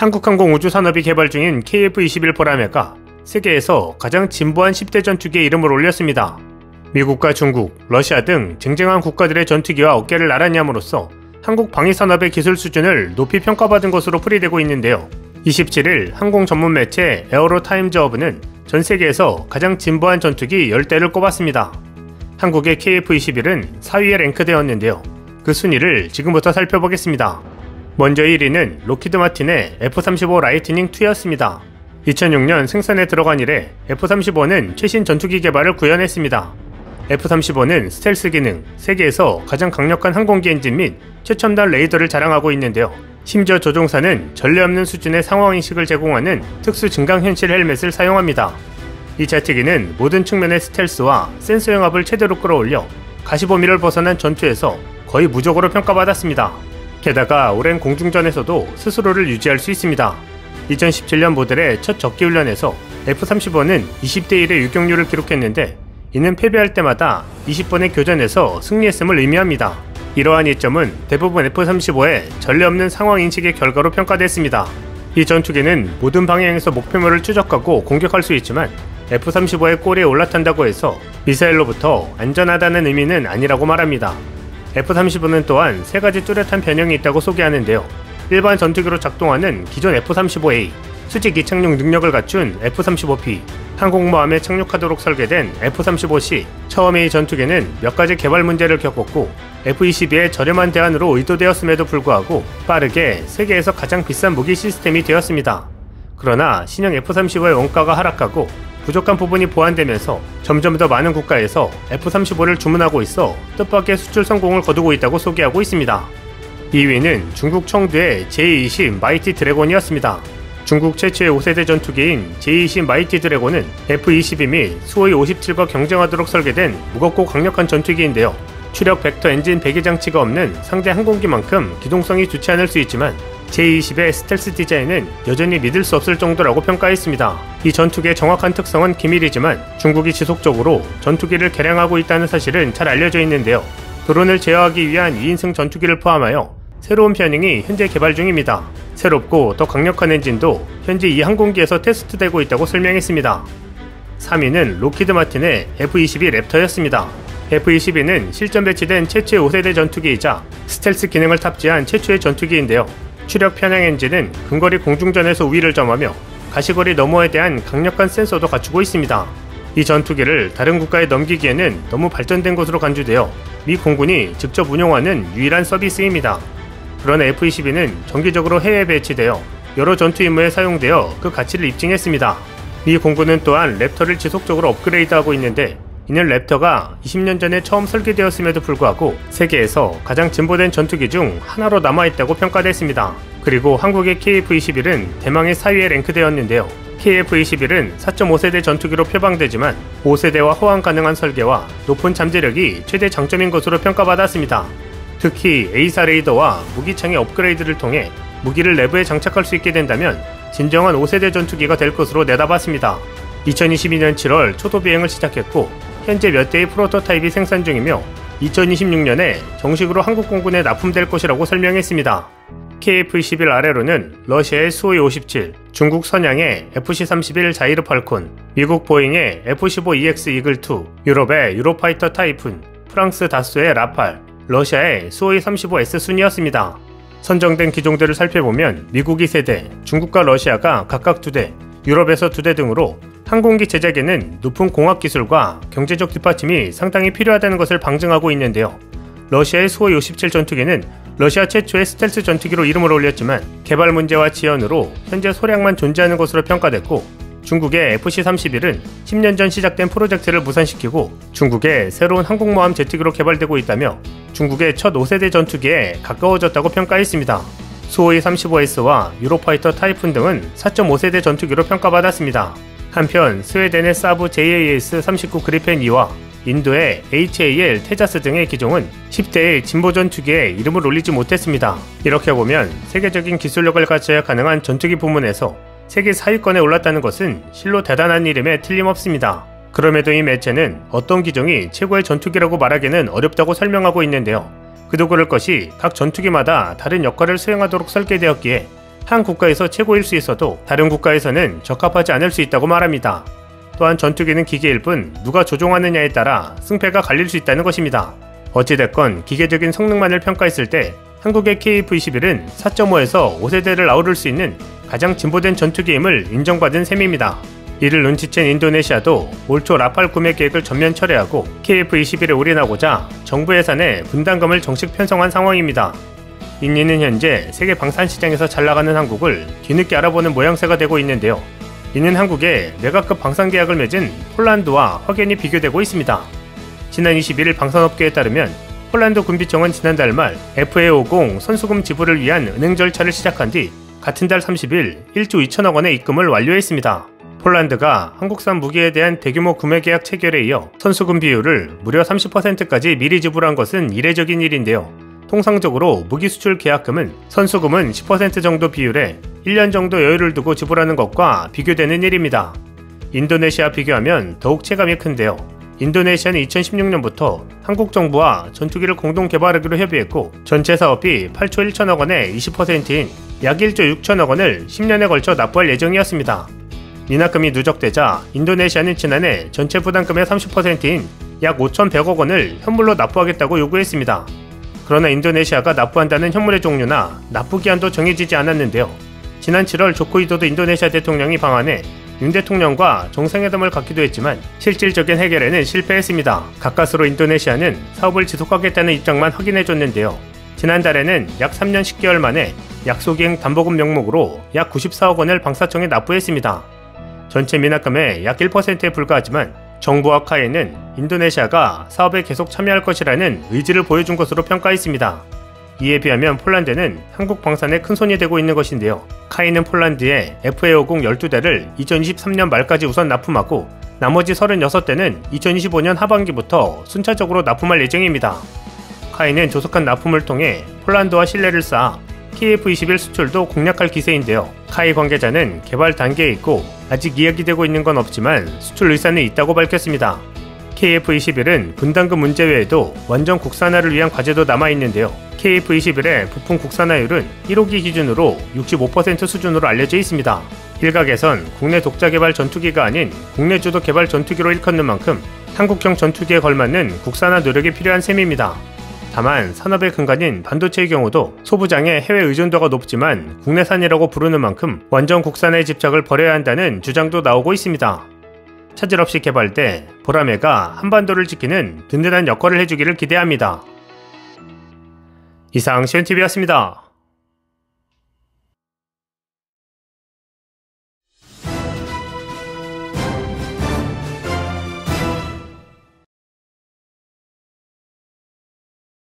한국항공우주산업이 개발 중인 KF-21 보라매가 세계에서 가장 진보한 10대 전투기의 이름을 올렸습니다. 미국과 중국, 러시아 등 쟁쟁한 국가들의 전투기와 어깨를 나란히 함으로써 한국 방위산업의 기술 수준을 높이 평가받은 것으로 풀이되고 있는데요. 27일 항공 전문 매체 에어로타임즈어브는 전 세계에서 가장 진보한 전투기 10대를 꼽았습니다. 한국의 KF-21은 4위에 랭크되었는데요. 그 순위를 지금부터 살펴보겠습니다. 먼저 1위는 로키드 마틴의 F-35 라이트닝 II였습니다. 2006년 생산에 들어간 이래 F-35는 최신 전투기 개발을 구현했습니다. F-35는 스텔스 기능, 세계에서 가장 강력한 항공기 엔진 및 최첨단 레이더를 자랑하고 있는데요. 심지어 조종사는 전례 없는 수준의 상황인식을 제공하는 특수 증강현실 헬멧을 사용합니다. 이 제트기는 모든 측면의 스텔스와 센서 영합을 최대로 끌어올려 가시범위를 벗어난 전투에서 거의 무적으로 평가받았습니다. 게다가 오랜 공중전에서도 스스로를 유지할 수 있습니다. 2017년 모델의 첫 적기훈련에서 F-35는 20대 1의 유격률을 기록했는데 이는 패배할 때마다 20번의 교전에서 승리했음을 의미합니다. 이러한 이점은 대부분 F-35의 전례 없는 상황인식의 결과로 평가됐습니다. 이 전투기는 모든 방향에서 목표물을 추적하고 공격할 수 있지만 F-35의 꼬리에 올라탄다고 해서 미사일로부터 안전하다는 의미는 아니라고 말합니다. F-35는 또한 3가지 뚜렷한 변형이 있다고 소개하는데요. 일반 전투기로 작동하는 기존 F-35A, 수직 이착륙 능력을 갖춘 F-35B, 항공모함에 착륙하도록 설계된 F-35C. 처음에 이 전투기는 몇 가지 개발 문제를 겪었고 F-22의 저렴한 대안으로 의도되었음에도 불구하고 빠르게 세계에서 가장 비싼 무기 시스템이 되었습니다. 그러나 신형 F-35의 원가가 하락하고 부족한 부분이 보완되면서 점점 더 많은 국가에서 F-35를 주문하고 있어 뜻밖의 수출 성공을 거두고 있다고 소개하고 있습니다. 2위는 중국 청두의 J-20 마이티 드래곤이었습니다. 중국 최초의 5세대 전투기인 J-20 마이티 드래곤은 F-22 및 수호이 57과 경쟁하도록 설계된 무겁고 강력한 전투기인데요. 추력 벡터 엔진 배기 장치가 없는 상대 항공기만큼 기동성이 좋지 않을 수 있지만 J-20의 스텔스 디자인은 여전히 믿을 수 없을 정도라고 평가했습니다. 이 전투기의 정확한 특성은 기밀이지만 중국이 지속적으로 전투기를 개량하고 있다는 사실은 잘 알려져 있는데요. 드론을 제어하기 위한 2인승 전투기를 포함하여 새로운 편형이 현재 개발 중입니다. 새롭고 더 강력한 엔진도 현재 이 항공기에서 테스트되고 있다고 설명했습니다. 3위는 로키드 마틴의 F-22 랩터였습니다. F-22는 실전 배치된 최초의 5세대 전투기이자 스텔스 기능을 탑재한 최초의 전투기인데요. 추력 편향 엔진은 근거리 공중전에서 우위를 점하며 가시거리 너머에 대한 강력한 센서도 갖추고 있습니다. 이 전투기를 다른 국가에 넘기기에는 너무 발전된 것으로 간주되어 미 공군이 직접 운용하는 유일한 서비스입니다. 그러나 F-22는 정기적으로 해외에 배치되어 여러 전투 임무에 사용되어 그 가치를 입증했습니다. 미 공군은 또한 랩터를 지속적으로 업그레이드하고 있는데 이는 랩터가 20년 전에 처음 설계되었음에도 불구하고 세계에서 가장 진보된 전투기 중 하나로 남아있다고 평가됐습니다. 그리고 한국의 KF-21은 대망의 4위에 랭크되었는데요. KF-21은 4.5세대 전투기로 표방되지만 5세대와 호환 가능한 설계와 높은 잠재력이 최대 장점인 것으로 평가받았습니다. 특히 A사 레이더와 무기창의 업그레이드를 통해 무기를 내부에 장착할 수 있게 된다면 진정한 5세대 전투기가 될 것으로 내다봤습니다. 2022년 7월 초도 비행을 시작했고 현재 몇 대의 프로토타입이 생산 중이며 2026년에 정식으로 한국 공군에 납품될 것이라고 설명했습니다. KF-21 아래로는 러시아의 수호이 57, 중국 선양의 FC-31 자이르 팔콘, 미국 보잉의 F-15EX 이글2, 유럽의 유로파이터 타이푼, 프랑스 다쏘의 라팔, 러시아의 수호이 35S 순이었습니다. 선정된 기종들을 살펴보면 미국이 3대, 중국과 러시아가 각각 2대, 유럽에서 2대 등으로 항공기 제작에는 높은 공학기술과 경제적 뒷받침이 상당히 필요하다는 것을 방증하고 있는데요. 러시아의 수호이 57 전투기는 러시아 최초의 스텔스 전투기로 이름을 올렸지만 개발 문제와 지연으로 현재 소량만 존재하는 것으로 평가됐고 중국의 FC-31은 10년 전 시작된 프로젝트를 무산시키고 중국의 새로운 항공모함 제트기로 개발되고 있다며 중국의 첫 5세대 전투기에 가까워졌다고 평가했습니다. 수호이 35S와 유로파이터 타이푼 등은 4.5세대 전투기로 평가받았습니다. 한편 스웨덴의 사브 JAS-39 그리펜 2와 인도의 HAL 테자스 등의 기종은 10대의 진보 전투기에 이름을 올리지 못했습니다. 이렇게 보면 세계적인 기술력을 갖춰야 가능한 전투기 부문에서 세계 4위권에 올랐다는 것은 실로 대단한 일임에 틀림없습니다. 그럼에도 이 매체는 어떤 기종이 최고의 전투기라고 말하기는 어렵다고 설명하고 있는데요. 그도 그럴 것이 각 전투기마다 다른 역할을 수행하도록 설계되었기에 한 국가에서 최고일 수 있어도 다른 국가에서는 적합하지 않을 수 있다고 말합니다. 또한 전투기는 기계일 뿐 누가 조종하느냐에 따라 승패가 갈릴 수 있다는 것입니다. 어찌됐건 기계적인 성능만을 평가했을 때 한국의 KF-21은 4.5에서 5세대를 아우를 수 있는 가장 진보된 전투기임을 인정받은 셈입니다. 이를 눈치챈 인도네시아도 올 초 라팔 구매 계획을 전면 철회하고 KF-21에 올인하고자 정부 예산에 분담금을 정식 편성한 상황입니다. 인니는 현재 세계 방산 시장에서 잘나가는 한국을 뒤늦게 알아보는 모양새가 되고 있는데요. 이는 한국에 메가급 방산 계약을 맺은 폴란드와 확연히 비교되고 있습니다. 지난 21일 방산업계에 따르면 폴란드 군비청은 지난달 말 FA50 선수금 지불을 위한 은행 절차를 시작한 뒤 같은 달 30일 1조 2천억 원의 입금을 완료했습니다. 폴란드가 한국산 무기에 대한 대규모 구매 계약 체결에 이어 선수금 비율을 무려 30%까지 미리 지불한 것은 이례적인 일인데요. 통상적으로 무기 수출 계약금은 선수금은 10% 정도 비율에 1년 정도 여유를 두고 지불하는 것과 비교되는 일입니다. 인도네시아와 비교하면 더욱 체감이 큰데요. 인도네시아는 2016년부터 한국 정부와 전투기를 공동 개발하기로 협의했고 전체 사업비 8조 1천억 원의 20%인 약 1조 6천억 원을 10년에 걸쳐 납부할 예정이었습니다. 미납금이 누적되자 인도네시아는 지난해 전체 부담금의 30%인 약 5,100억 원을 현물로 납부하겠다고 요구했습니다. 그러나 인도네시아가 납부한다는 현물의 종류나 납부 기한도 정해지지 않았는데요. 지난 7월 조코 위도도 인도네시아 대통령이 방한해 윤 대통령과 정상회담을 갖기도 했지만 실질적인 해결에는 실패했습니다. 가까스로 인도네시아는 사업을 지속하겠다는 입장만 확인해줬는데요. 지난달에는 약 3년 10개월 만에 약속이행 담보금 명목으로 약 94억 원을 방사청에 납부했습니다. 전체 미납금의 약 1%에 불과하지만 정부와 카이는 인도네시아가 사업에 계속 참여할 것이라는 의지를 보여준 것으로 평가했습니다. 이에 비하면 폴란드는 한국 방산에 큰손이 되고 있는 것인데요. 카이는 폴란드에 FA50 12대를 2023년 말까지 우선 납품하고 나머지 36대는 2025년 하반기부터 순차적으로 납품할 예정입니다. 카이는 조속한 납품을 통해 폴란드와 신뢰를 쌓아 KF-21 수출도 공략할 기세인데요. 카이 관계자는 개발 단계에 있고 아직 이야기되고 있는 건 없지만 수출 의사는 있다고 밝혔습니다. KF-21은 분담금 문제 외에도 완전 국산화를 위한 과제도 남아있는데요. KF-21의 부품 국산화율은 1호기 기준으로 65% 수준으로 알려져 있습니다. 일각에선 국내 독자 개발 전투기가 아닌 국내 주도 개발 전투기로 일컫는 만큼 한국형 전투기에 걸맞는 국산화 노력이 필요한 셈입니다. 다만 산업의 근간인 반도체의 경우도 소부장의 해외 의존도가 높지만 국내산이라고 부르는 만큼 완전 국산화에 집착을 벌여야 한다는 주장도 나오고 있습니다. 차질 없이 개발돼 보라매가 한반도를 지키는 든든한 역할을 해주기를 기대합니다. 이상 시온TV였습니다.